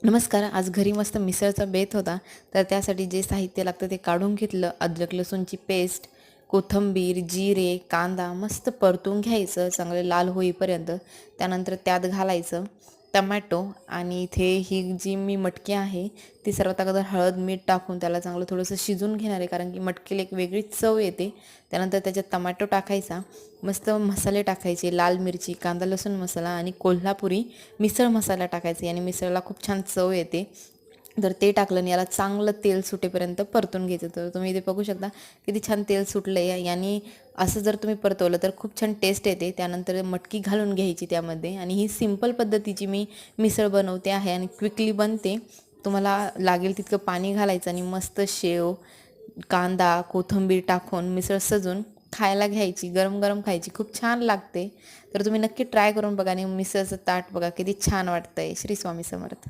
नमस्कार. आज घरी मस्त मिसळचा बेत होता. तर त्यासाठी जे साहित्य लागतं ते काढून घेतलं. अद्रक लसूणची पेस्ट, कोथिंबीर, जिरे, कांदा मस्त परतून घ्यायचं चांगलं लाल होईपर्यंत. त्यानंतर त्यात घालायचं टमॅटो आणि इथे ही जी मी मटकी आहे ती सर्वात अगोदर हळद, मीठ टाकून त्याला चांगलं थोडंसं शिजून घेणार आहे, कारण की मटकीला एक वेगळीच चव येते. त्यानंतर त्याच्यात टमॅटो टाकायचा, मस्त मसाले टाकायचे, लाल मिरची, कांदा लसूण मसाला आणि कोल्हापुरी मिसळ मसाला टाकायचा. याने मिसळला खूप छान चव येते. तर ते टाकलं आणि याला चांगलं तेल सुटेपर्यंत परतून घ्यायचं. तर तुम्ही इथे बघू शकता किती छान तेल सुटलं आहे. याने असं जर तुम्ही परतवलं तर खूप छान टेस्ट येते. त्यानंतर मटकी घालून घ्यायची त्यामध्ये आणि ही सिंपल पद्धतीची मी मिसळ बनवते आहे आणि क्विकली बनते. तुम्हाला लागेल तितकं पाणी घालायचं आणि मस्त शेव, कांदा, कोथिंबीर टाकून मिसळ सजून खायला घ्यायची. गरम गरम खायची, खूप छान लागते. तर तुम्ही नक्की ट्राय करून बघा आणि मिसळचं ताट बघा किती छान वाटतंय. श्री स्वामी समर्थ.